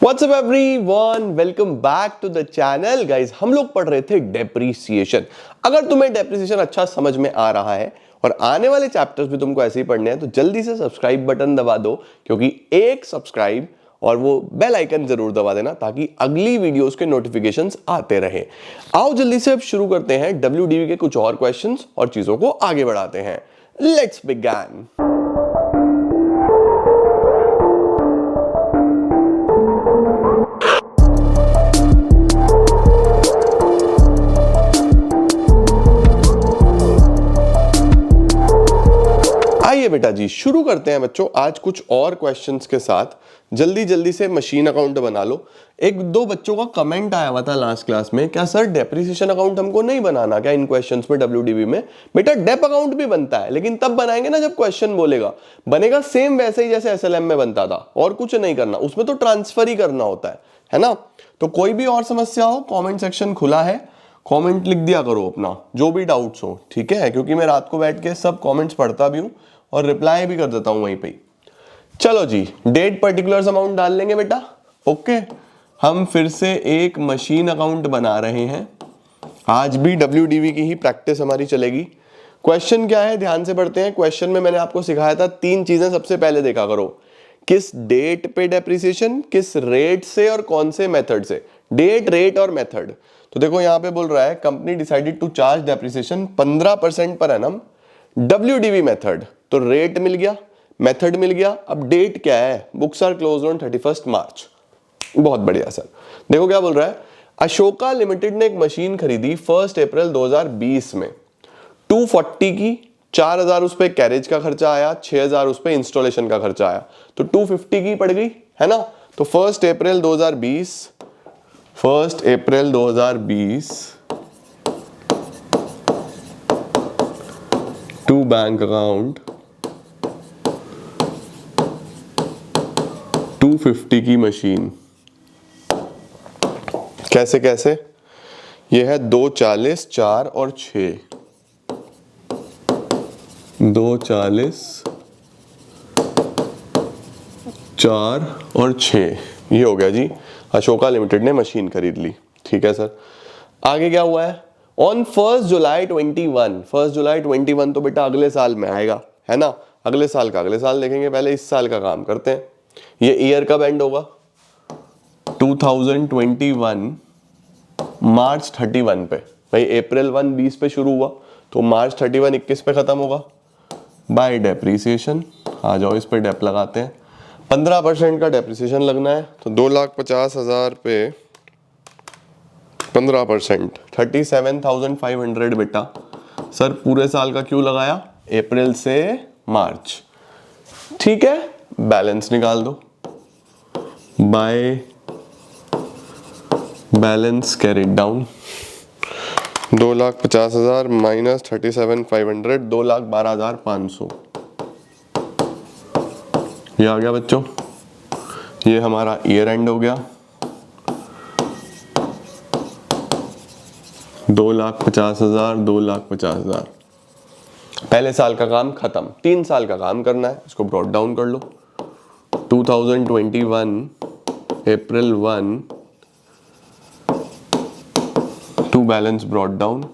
WhatsApp everyone, welcome back to the channel. Guys, हम लोग पढ़ रहे थे डेप्रीसिएशन। अगर तुम्हें डेप्रीसिएशन अच्छा समझ में आ रहा है और आने वाले चैप्टर्स भी तुमको ऐसे ही पढ़ने हैं तो जल्दी से सब्सक्राइब बटन दबा दो, क्योंकि एक सब्सक्राइब और वो बेल आइकन जरूर दबा देना ताकि अगली वीडियोस के नोटिफिकेशंस आते रहे। आओ जल्दी से अब शुरू करते हैं WDV के कुछ और क्वेश्चंस और चीजों को आगे बढ़ाते हैं। Let's begin. आइए बेटा जी, शुरू करते हैं बच्चों आज कुछ और क्वेश्चंस के साथ। जल्दी जल्दी से मशीन अकाउंट बना लो। एक दो बच्चों का कमेंट आया हुआ था लास्ट क्लास में, क्या सर डेप्रिसिएशन अकाउंट हमको नहीं बनाना क्या इन क्वेश्चंस में WDV में? बेटा डेप अकाउंट भी बनता है, लेकिन तब बनाएंगे ना जब क्वेश्चन बोलेगा। बनेगा सेम वैसे ही जैसे SLM में बनता था, और कुछ नहीं करना, उसमें तो ट्रांसफर ही करना होता है ना। तो कोई भी और समस्या हो, कॉमेंट सेक्शन खुला है, कमेंट लिख दिया करो अपना जो भी डाउट्स हो, ठीक है? क्योंकि मैं रात को बैठ के सब कमेंट्स पढ़ता भी हूँ और रिप्लाई भी कर देता हूं वहीं पे। चलो जी, डेट पर्टिकुलर्स अमाउंट डाल लेंगे बेटा। ओके, हम फिर से एक मशीन अकाउंट बना रहे हैं। आज भी WDV की ही प्रैक्टिस हमारी चलेगी। क्वेश्चन क्या है, ध्यान से पढ़ते हैं। क्वेश्चन में मैंने आपको सिखाया था तीन चीजें सबसे पहले देखा करो। किस डेट पे डेप्रिसिएशन, किस रेट से और कौन से मेथड से। डेट, रेट और मेथड। तो देखो यहां पे बोल रहा है company decided to charge depreciation 15% per annum WDV method. तो रेट मिल गया, मेथड मिल गया। अब डेट क्या है? Books are closed on 31 March. बहुत बढ़िया सर। देखो क्या बोल रहा है, अशोका लिमिटेड ने एक मशीन खरीदी 1 अप्रैल 2020 में 240 की। 4000 उस पे कैरेज का खर्चा आया, 6000 उस पे इंस्टॉलेशन का खर्चा आया, तो 250 की पड़ गई, है ना। तो 1 अप्रैल 2020 टू बैंक अकाउंट 250 की मशीन। कैसे कैसे? ये है 240, 4 और 6। 240, 4 और 6, ये हो गया जी। अशोका लिमिटेड ने मशीन खरीद ली, ठीक है सर। आगे क्या हुआ है? ऑन 1 जुलाई 21, 1 जुलाई 21 तो बेटा अगले साल में आएगा, है ना। अगले साल का अगले साल देखेंगे, पहले इस साल का काम करते हैं। ये ईयर कब एंड होगा? 2021 मार्च 31 पे। भाई अप्रैल 1 20 पे शुरू हुआ तो मार्च 31 21 पे खत्म होगा। बाय डेप्रीसिएशन, आ जाओ इस पे डेप लगाते हैं। 15% का डेप्रीसिएशन लगना है, तो 2,50,000 पे 15% 37,500 बेटा। सर पूरे साल का क्यों लगाया? अप्रैल से मार्च, ठीक है। बैलेंस निकाल दो। By balance carried down, 2,50,000 minus 37,500, 2,12,500। ये आ गया बच्चों, ये हमारा ईयर एंड हो गया। 2,50,000, 2,50,000। पहले साल का काम खत्म, 3 साल का काम करना है। इसको ब्रॉट डाउन कर लो। 2021 अप्रैल 1 टू बैलेंस ब्रॉट डाउन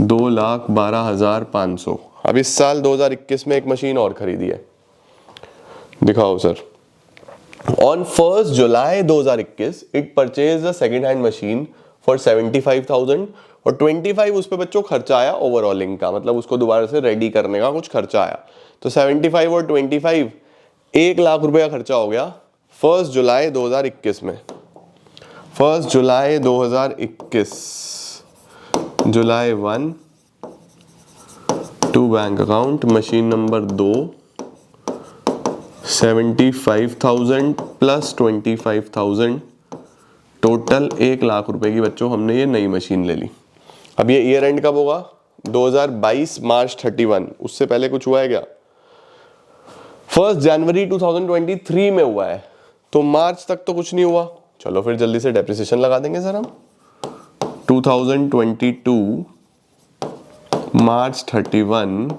2,12,500। अब इस साल 2021 में एक मशीन और खरीदी है, दिखाओ सर। ऑन 1 जुलाई 2021 it purchase a second hand machine for 75,000 और 25 उस पे बच्चों खर्चा आया ओवरऑलिंग का, मतलब उसको दोबारा से रेडी करने का कुछ खर्चा आया। तो 75 और 25 1 लाख रुपए का खर्चा हो गया 1 जुलाई 2021 में। 1 जुलाई 2021, जुलाई 1 to bank account machine number 2 75,000 plus 25,000, total 1 lakh रुपए की बच्चों हमने ये नई मशीन ले ली। अब ये ईयर एंड कब होगा? 2022 मार्च 31। उससे पहले कुछ हुआ है क्या? 1 जनवरी 2023 में हुआ है, तो मार्च तक तो कुछ नहीं हुआ। चलो फिर जल्दी से डेप्रिसिएशन लगा देंगे सर हम। 2022 मार्च 31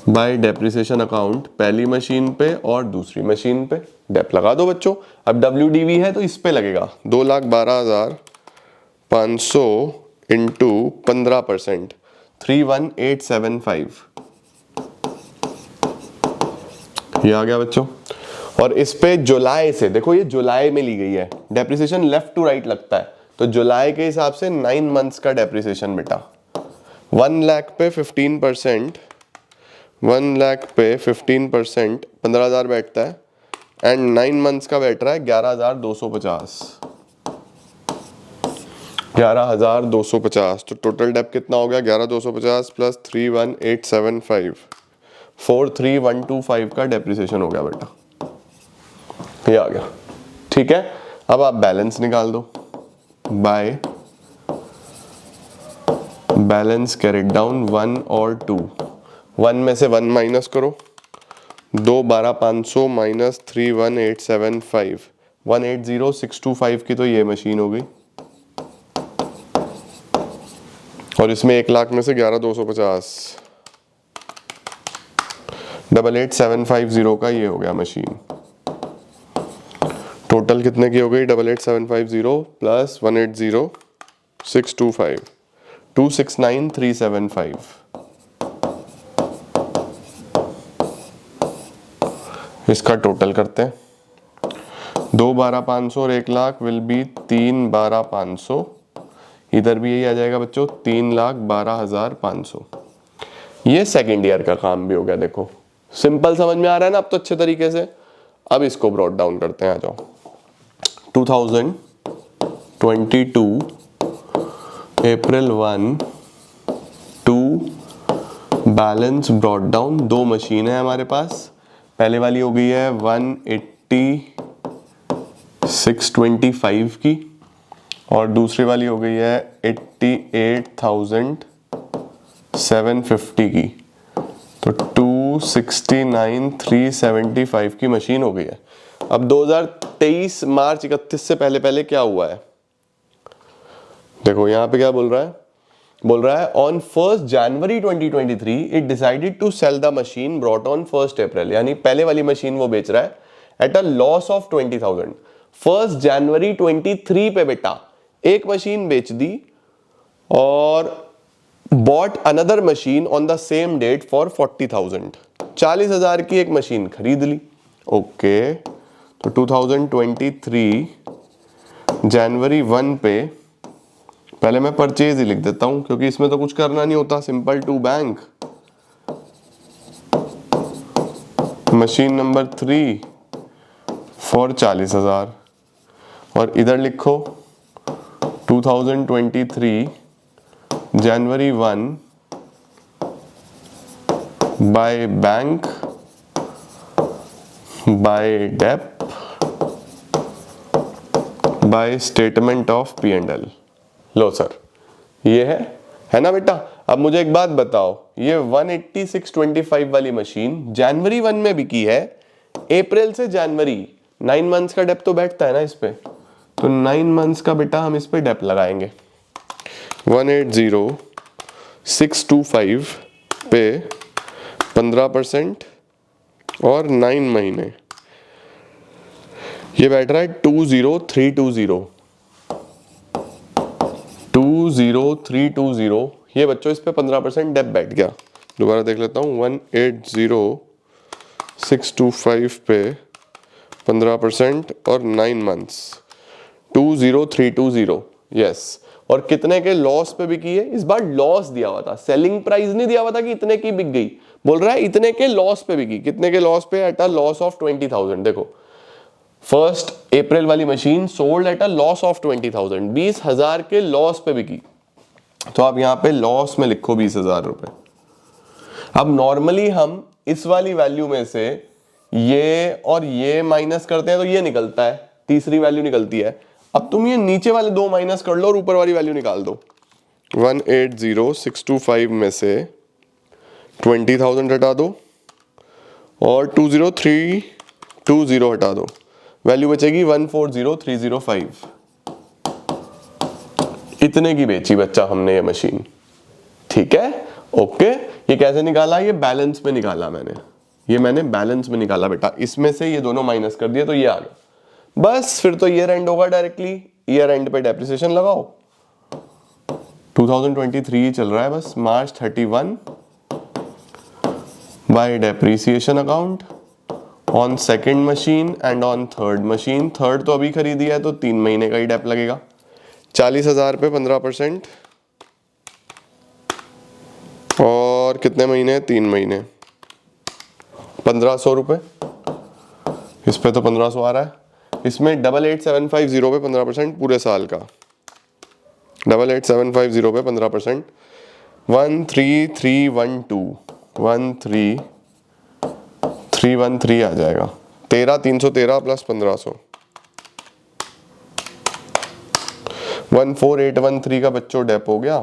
बाय डेप्रिसिएशन अकाउंट, पहली मशीन पे और दूसरी मशीन पे। डेप लगा दो बच्चों। अब WDV है तो इस पे लगेगा 2,12,500 इंटू 15%, 31,875। ये आ गया बच्चों। और इस पे जुलाई से, देखो ये जुलाई में ली गई है, डेप्रिसिएशन लेफ्ट टू राइट लगता है, तो जुलाई के हिसाब से 9 मंथ्स का डेप्रिसिएशन बेटा। 1 लाख पे 15%, 1 लाख पे 15% 15,000 बैठता है, एंड 9 मंथ्स का बैठ रहा है 11,250। 11,250, तो टोटल डेप कितना हो गया? 11,250 प्लस 31,875, 43,125 का डेप्रिसिएशन हो गया बेटा। ये आ गया, ठीक है। अब आप बैलेंस निकाल दो बाय बैलेंस कैरिड डाउन 1 और 2। 1 में से 1 माइनस करो, 2,12,500 माइनस 31,875, 180,625 की तो ये मशीन हो गई। और इसमें 1 लाख में से 11,250, 88,750 का ये हो गया मशीन। टोटल कितने की हो गई? 88,750 प्लस 180,625, 269,375। इसका टोटल करते हैं। 2,12,500 और 1 लाख विल बी 3,12,500। इधर भी यही आ जाएगा बच्चों, 3,12,500। ये सेकेंड ईयर का काम भी हो गया। देखो सिंपल समझ में आ रहा है ना अब तो अच्छे तरीके से। अब इसको ब्रॉट डाउन करते हैं, आ जाओ। 2022 अप्रैल 1 to balance brought down. 2 machine है हमारे पास। पहले वाली हो गई है 180,625 की, और दूसरी वाली हो गई है 88,750 की। तो 269,375 की मशीन हो गई है। अब 2023 मार्च 31 से पहले पहले क्या हुआ है? देखो यहाँ पे क्या बोल रहा है? बोल रहा है on 1 January 2023 it decided to sell the machine brought on 1 April. यानी पहले वाली मशीन वो बेच रहा है एट अ लॉस ऑफ 20,000। 1 जनवरी 23 पे बेटा एक मशीन बेच दी और bought another machine on the same date for 40,000। 40,000 की एक मशीन खरीद ली। ओके, तो 2023 जनवरी 1 पे पहले मैं परचेज ही लिख देता हूं क्योंकि इसमें तो कुछ करना नहीं होता, simple to bank. Machine number 3 for 40,000, और इधर लिखो 2023 जनवरी 1 by bank by dep by statement of P&L। लो सर, ये है ना बेटा। अब मुझे एक बात बताओ, ये 180,625 वाली मशीन जनवरी 1 में बिकी है, अप्रैल से जनवरी 9 मंथ्स का डेप तो बैठता है ना इस पे, तो 9 मंथ्स का बेटा हम इस पे डेप लगाएंगे। 180,625 पे 15% और 9 महीने, ये बैठ रहा है 20,320। 20,320, ये बच्चों इस पे 15% डेप बैठ गया। दोबारा देख लेता हूँ, 180,625 पे 15% और 9 मंथ्स, 20,320। यस, और कितने के लॉस पे बिकी है? इस बार लॉस दिया हुआ था, सेलिंग प्राइस नहीं दिया हुआ था कि इतने की बिक गई। बोल रहा है इतने के लॉस पे बिकी। कितने के लॉस पे? Eight a loss of 20,000। देखो 1 अप्रैल वाली machine sold at a loss of 20,000, 20,000 के लॉस पे बिकी। तो आप यहाँ पे लॉस में लिखो 20,000 रुपए। अब नॉर्मली हम इस वाली वैल्यू में से ये और ये माइनस करते हैं तो ये निकलता है, तीसरी वैल्यू निकलती है। अब तुम ये नीचे वाले 2 माइनस कर लो और ऊपर वाली वैल्यू निकाल दो। 180,625 में से 20,000 हटा दो और 20320 हटा दो, वैल्यू बचेगी 140,305। इतने की बेची बच्चा हमने ये मशीन। ठीक है, ओके। ये कैसे निकाला? ये बैलेंस में निकाला मैंने। ये मैंने बैलेंस में निकाला बेटा, इसमें से ये दोनों माइनस कर दिए तो ये आ गया। बस फिर तो ईयर एंड होगा डायरेक्टली, ईयर एंड पे डेप्रिसिएशन लगाओ। 2023 चल रहा है बस, मार्च 31 bye depreciation account on second machine and on third machine. Third तो अभी खरीदी है तो 3 महीने का ही डेप लगेगा। 40,000 पे 15%, और कितने महीने? 3 महीने, 1500 रुपये। इस पे तो 1500 आ रहा है। इसमें 88,750 पे 15% पूरे साल का, 88,750 पे 15%, 13,312, 13,313 आ जाएगा। 13,313 प्लस 1500, 14,813 का बच्चों डेप हो गया।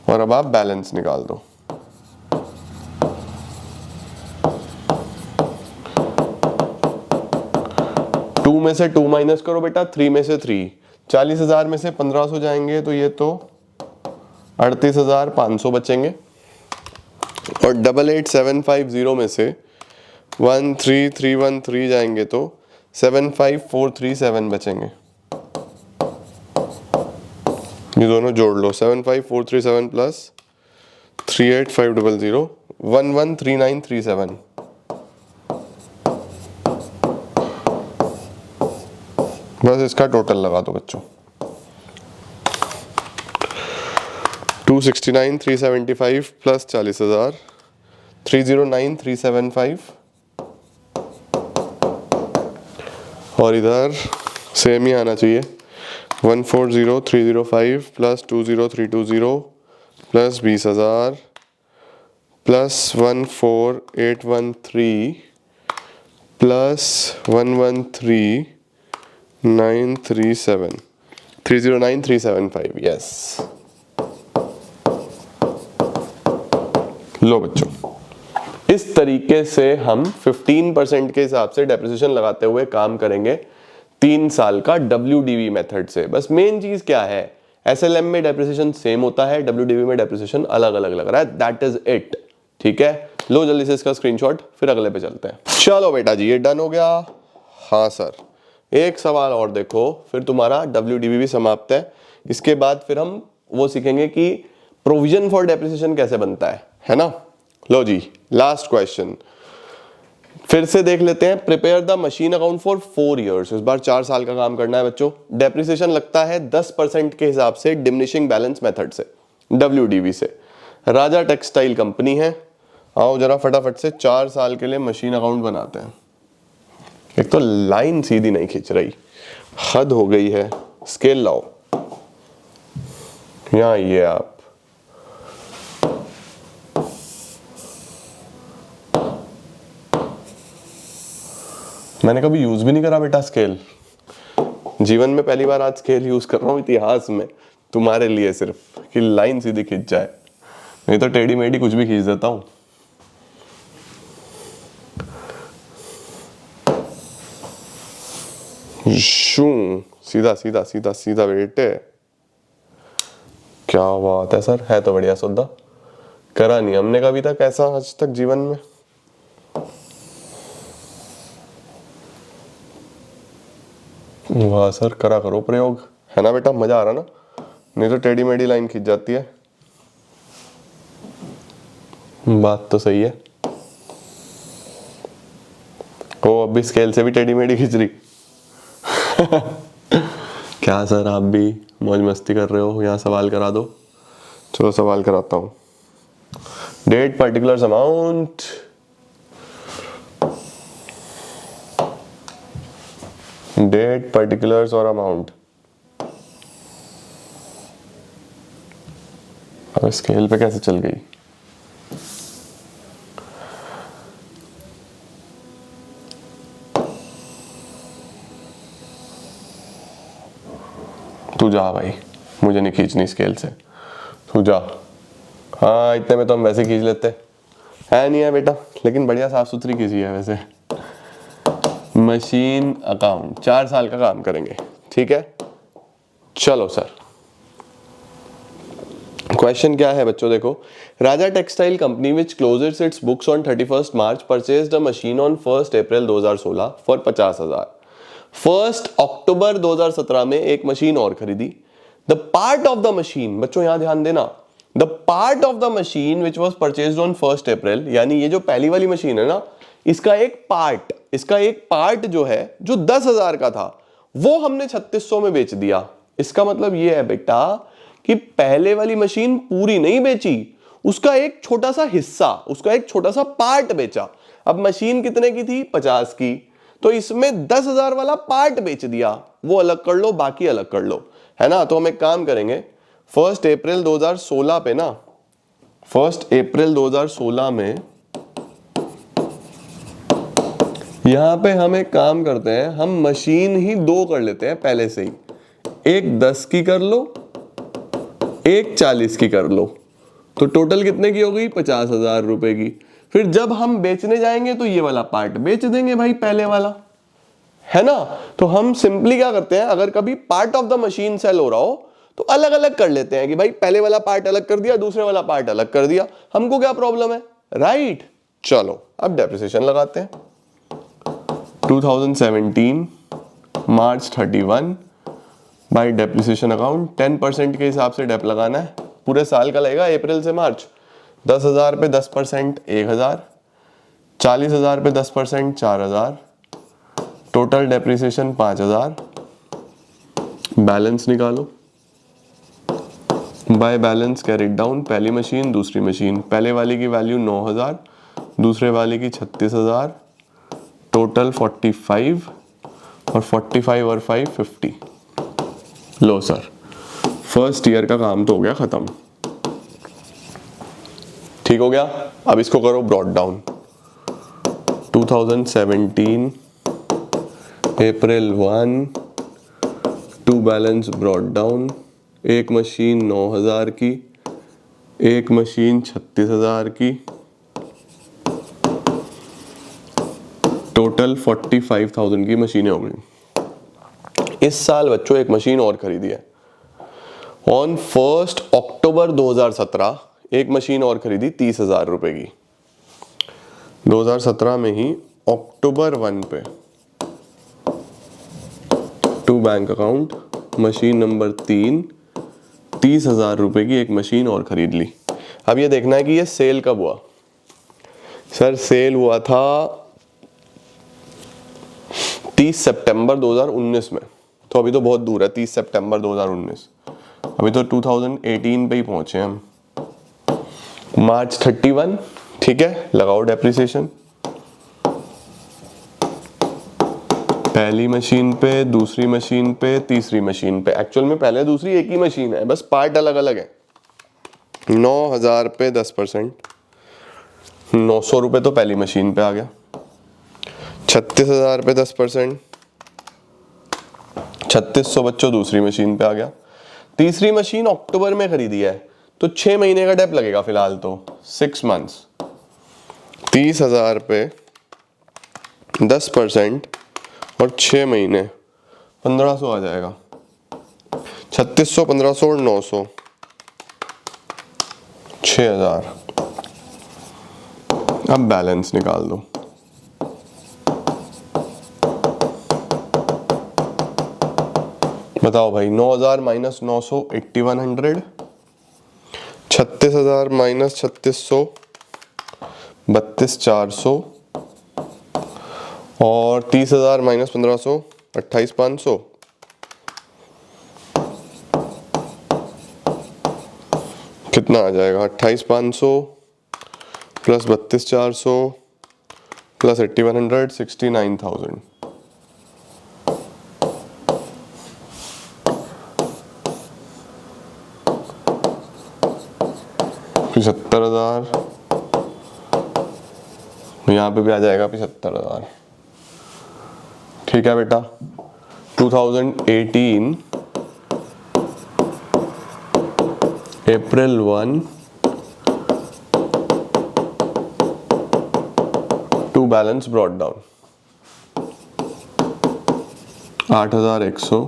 और अब आप बैलेंस निकाल दो। टू में से 2 माइनस करो बेटा, 3 में से 3। 40,000 में से 1500 जाएंगे तो ये तो 38,500 बचेंगे। और 88,750 में से 13,313 जाएंगे तो 75,437 बचेंगे। ये दोनों जोड़ लो, 75,437 प्लस 38,500, 113937। बस इसका टोटल लगा दो बच्चों, 269,375 प्लस 40,000, 309,375। और इधर सेम ही आना चाहिए, 140,305 plus 20320 plus 20,000 plus 14,813 plus 113,937, 309,375। Yes, लो बच्चों, इस तरीके से हम 15% के हिसाब से डेप्रिसिएशन लगाते हुए काम करेंगे 3 साल का WDV मेथड से। बस मेन चीज क्या है, SLM में डेप्रिसिएशन सेम होता है, WDV में डेप्रिसिएशन अलग अलग लग रहा है, दैट इज इट। ठीक है, लो जल्दी से इसका स्क्रीनशॉट, फिर अगले पे चलते हैं। चलो बेटा जी, ये डन हो गया। हाँ सर, एक सवाल और देखो, फिर तुम्हारा WDV भी समाप्त है। इसके बाद फिर हम वो सीखेंगे कि प्रोविजन फॉर डेप्रिसिएशन कैसे बनता है ना। लो जी, लास्ट क्वेश्चन फिर से देख लेते हैं। Prepare the machine account for 4 years. इस बार 4 साल का काम करना है बच्चों। डेप्रिसिएशन लगता है 10% के हिसाब से डिमिनिशिंग बैलेंस मेथड से, WDV से। राजा टेक्सटाइल कंपनी है। आओ जरा फटाफट से 4 साल के लिए मशीन अकाउंट बनाते हैं। एक तो लाइन सीधी नहीं खींच रही, हद हो गई है। स्केल लाओ, यहां ये आप मैंने कभी यूज भी नहीं करा बेटा स्केल, जीवन में पहली बार आज स्केल यूज कर रहा हूं इतिहास में, तुम्हारे लिए सिर्फ कि लाइन सीधी खींच जाए, नहीं तो टेढ़ी मेढ़ी कुछ भी खींच देता हूं। सीधा सीधा सीधा सीधा बेटे, क्या बात है सर, है तो बढ़िया सौदा। करा नहीं हमने कभी तक ऐसा आज तक जीवन में। वाह सर, करा करो प्रयोग, है ना बेटा, मजा आ रहा ना, नहीं तो टेढ़ी मेढ़ी लाइन खींच जाती है। बात तो सही है। ओ, अब भी स्केल से भी टेढ़ी मेढ़ी खींच रही। क्या सर, आप भी मौज मस्ती कर रहे हो, यहाँ सवाल करा दो। चलो सवाल कराता हूँ। Date particulars amount, date particulars और अमाउंट। अब स्केल पे कैसे चल गई? तू जा भाई, मुझे नहीं खींचनी स्केल से, तू जा। हाँ, इतने में तो हम वैसे खींच लेते है, नहीं है बेटा, लेकिन बढ़िया साफ सुथरी खींची है वैसे। मशीन अकाउंट 4 साल का काम करेंगे, ठीक है। चलो सर, क्वेश्चन क्या है बच्चों, देखो, Raja textile company which closes its books on 31st March purchased a machine on 1st April 2016 for 50,000। 1 अक्टूबर 2017 में एक मशीन और खरीदी। The part of the machine, बच्चों यहां ध्यान देना, the part of the machine which was purchased on 1 April, यानी ये जो पहली वाली मशीन है ना, इसका एक पार्ट जो है, जो 10,000 का था, वो हमने 3600 में बेच दिया। इसका मतलब ये है बेटा कि पहले वाली मशीन पूरी नहीं बेची, उसका एक छोटा सा हिस्सा, उसका एक छोटा सा पार्ट बेचा। अब मशीन कितने की थी? 50 की, तो इसमें 10,000 वाला पार्ट बेच दिया, वो अलग कर लो, बाकी अलग कर लो, है ना। तो हम एक काम करेंगे, 1 अप्रैल 2016 पे ना, 1 अप्रैल 2016 में यहां पे हम एक काम करते हैं, हम मशीन ही दो कर लेते हैं पहले से ही, एक 10 की कर लो, एक 40 की कर लो, तो टोटल कितने की हो गई? 50,000 रुपए की। फिर जब हम बेचने जाएंगे तो ये वाला पार्ट बेच देंगे भाई, पहले वाला, है ना। तो हम सिंपली क्या करते हैं, अगर कभी part of the machine sale हो रहा हो तो अलग अलग कर लेते हैं कि भाई पहले वाला पार्ट अलग कर दिया, दूसरे वाला पार्ट अलग कर दिया, हमको क्या प्रॉब्लम है, राइट। चलो अब डेप्रिसिएशन लगाते हैं। 2017 मार्च 31 बाई डेप्रिसिएशन अकाउंट, 10% के हिसाब से डेप लगाना है, पूरे साल का लगेगा अप्रैल से मार्च। 10,000 पे 10% 1,000, 40,000 पे 10% 4,000, टोटल डेप्रिसिएशन 5,000। बैलेंस निकालो, बाय बैलेंस कैरिड डाउन, पहली मशीन दूसरी मशीन, पहले वाली की वैल्यू 9,000, दूसरे वाले की 36,000, टोटल 45, और 45 और 5 50। लो सर, फर्स्ट ईयर का काम तो हो गया खत्म, ठीक हो गया। अब इसको करो ब्रॉड डाउन। 2017 अप्रैल 1 टू बैलेंस ब्रॉड डाउन, एक मशीन 9,000 की, एक मशीन 36,000 की, टोटल 45,000 की मशीनें हो गई। इस साल बच्चों एक मशीन और खरीदी है, ऑन 1 अक्टूबर 2017 एक मशीन और खरीदी 30,000 रुपए की। 2017 में ही अक्टूबर 1 पे to bank account, machine number 3, 30,000 रुपए की एक मशीन और खरीद ली। अब ये देखना है कि ये सेल कब हुआ। सर सेल हुआ था 30 सितंबर 2019 में, तो अभी तो बहुत दूर है 30 सितंबर 2019, अभी तो 2018 पे ही पहुंचे हम। मार्च 31, ठीक है, लगाओ डेप्रिसिएशन। पहली मशीन पे, दूसरी मशीन पे, तीसरी मशीन पे, एक्चुअल में पहले दूसरी एक ही मशीन है, बस पार्ट अलग अलग है। 9,000 पे 10%, 900 रुपए तो पहली मशीन पे आ गया। 36,000 पे 10%, 3600 बच्चों दूसरी मशीन पे आ गया। तीसरी मशीन अक्टूबर में खरीदी है, तो 6 महीने का डेप लगेगा फिलहाल, तो 6 मंथ्स। 30,000 पे 10% और 6 महीने 1,500 आ जाएगा। 3600, 1,500 और 900, 6,000। अब बैलेंस निकाल दो। बताओ भाई, 9,000 माइनस 900 8100, 36,000 माइनस 3600 32,400, और 30,000 माइनस 1,500 28,500, कितना आ जाएगा? 28,500 प्लस 32,400 प्लस 8100, 69,000। $75,000, यहाँ पे भी आ जाएगा 75,000। ठीक है बेटा। 2018 अप्रैल 1 to balance brought down, 8,100,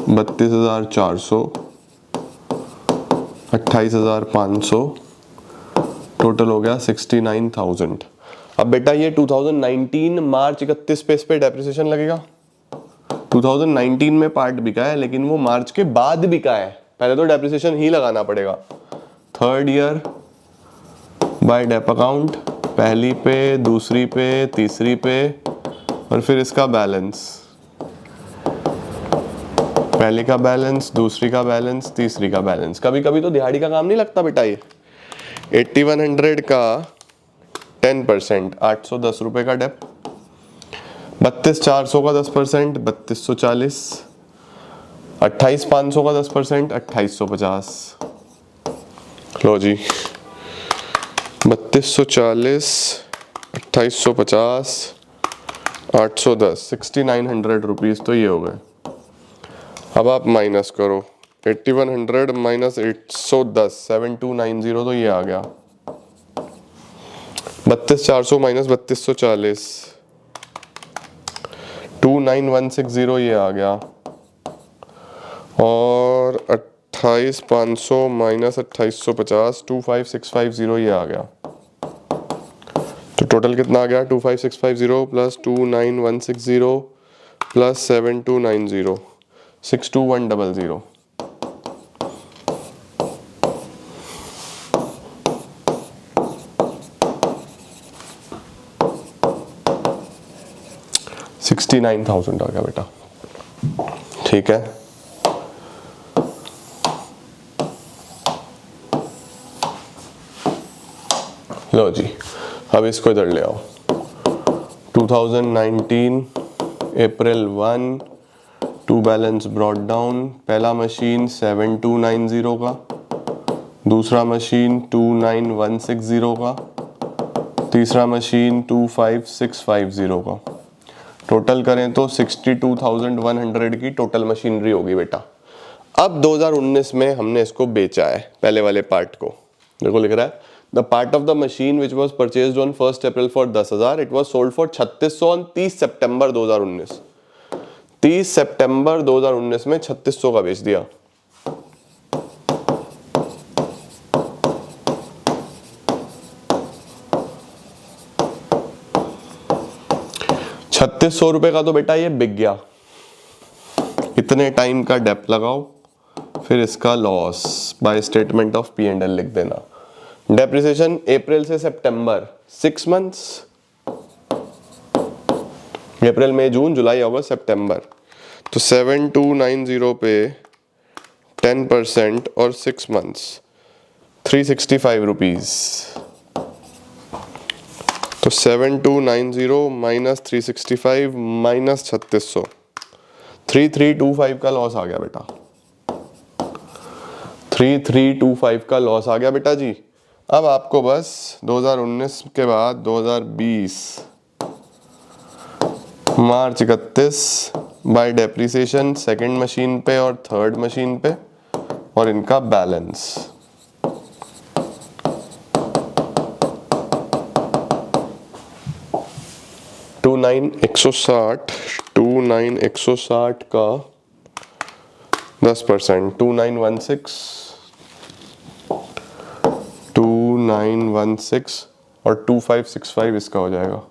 32,400, 28,500, total हो गया 69,000। अब बेटा ये 2019 मार्च 31 पे इस पे डेप्रिसिएशन लगेगा। 2019 में पार्ट बिका है लेकिन वो मार्च के बाद बिका है, पहले तो डेप्रिसिएशन ही लगाना पड़ेगा। Third year by dep account, पहली पे, दूसरी पे, तीसरी पे, और फिर इसका बैलेंस, पहले का बैलेंस, दूसरी का बैलेंस, तीसरी का बैलेंस। कभी कभी तो दिहाड़ी का काम नहीं लगता बेटा ये। 8100 का 10%, 810 रुपये का डेप। 32,400 का 10%, 3240। 28,500 का 10%, 2850। लो जी, 3240, 2850, 810, 6900 रुपीज़ तो ये हो गए। अब आप माइनस करो, 8100 माइनस 810, 7290 तो ये आ गया। 32,400 माइनस 3240, 29160 ये आ गया। और 28,500 माइनस 2850, 25650 ये आ गया। तो टोटल कितना आ गया? 25650 प्लस 29160 प्लस 7290, 62100। $69,000 आ गया बेटा, ठीक है। लो जी, अब इसको इधर ले आओ। 2019 अप्रैल 1, टू बैलेंस ब्रॉट डाउन। पहला मशीन 7290 का, दूसरा मशीन 29160 का, तीसरा मशीन 25650 का। टोटल करें तो 62,100 की टोटल मशीनरी होगी बेटा। अब 2019 में हमने इसको बेचा है, पहले वाले पार्ट को। देखो लिख रहा है, the part of the machine which was purchased on 1 April for 10,000, it was sold for 3600 on 30 सितंबर 2019। 30 सितंबर 2019 में 3600 का बेच दिया। ₹3600 का तो बेटा ये बिक गया। इतने टाइम का डेप लगाओ, फिर इसका loss by statement of P&L लिख देना। डेप्रिसिएशन अप्रैल से सितंबर 6 मंथ्स, अप्रैल मई जून जुलाई अगस्त सितंबर। तो 7290 पे 10% और 6 मंथ्स, 365 रुपीज। तो 7290 माइनस 365 माइनस 3600, 3325 का लॉस आ गया बेटा। 3325 का लॉस आ गया बेटा जी। अब आपको बस 2019 के बाद 2020 मार्च 31 बाय डेप्रिसिएशन सेकंड मशीन पे और थर्ड मशीन पे, और इनका बैलेंस। टू नाइन 160 का 10%, 2916 और 2565 इसका हो जाएगा।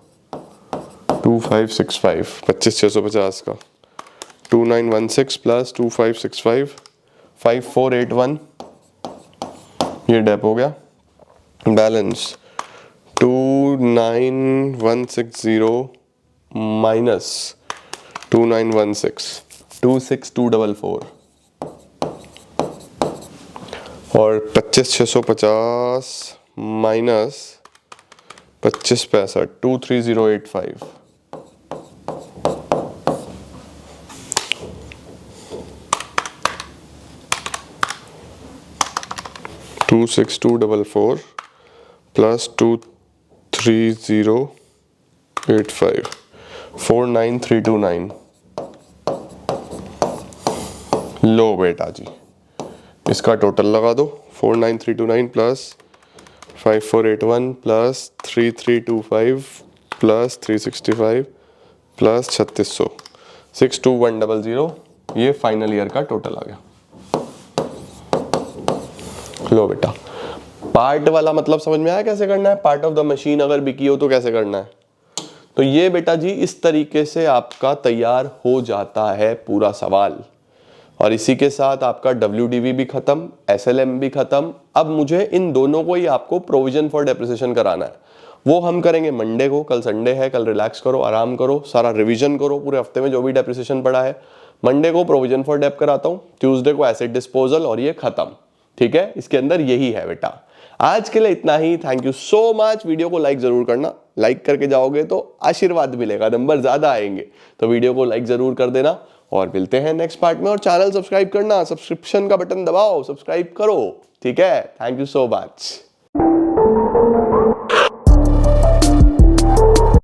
2565 25,650 का, 2916 प्लस 2565 5481, ये डेप हो गया। बैलेंस 29160 माइनस 2916, 26244, और 25,650 माइनस 2565, 23085। To 6244 plus 23085, 49329। लो बेटा जी, इसका टोटल लगा दो। 49329 प्लस 5481 प्लस 3325 प्लस 365 प्लस 3600, 62100, ये फाइनल ईयर का टोटल आ गया। लो बेटा, पार्ट वाला मतलब समझ में आया कैसे करना है? पार्ट ऑफ द मशीन अगर बिकी हो तो कैसे करना है? तो ये बेटा जी इस तरीके से आपका तैयार हो जाता है पूरा सवाल, और इसी के साथ आपका WDV भी खत्म, SLM भी खत्म। अब मुझे इन दोनों को ही आपको प्रोविजन फॉर डेप्रिसिएशन कराना है, वो हम करेंगे मंडे को। कल संडे है, कल रिलैक्स करो, आराम करो, सारा रिवीजन करो पूरे हफ्ते में जो भी डेप्रिसिएशन पड़ा है। मंडे को प्रोविजन फॉर डेप कराता हूँ, ट्यूसडे को एसेट डिस्पोजल, और ये खत्म। ठीक है, इसके अंदर यही है बेटा। आज के लिए इतना ही। Thank you so much. Video को लाइक जरूर करना, लाइक करके जाओगे तो आशीर्वाद मिलेगा, नंबर ज्यादा आएंगे। तो वीडियो को लाइक जरूर कर देना, और मिलते हैं नेक्स्ट पार्ट में। और चैनल सब्सक्राइब करना, सब्सक्रिप्शन का बटन दबाओ, सब्सक्राइब करो। ठीक है, थैंक यू सो मच।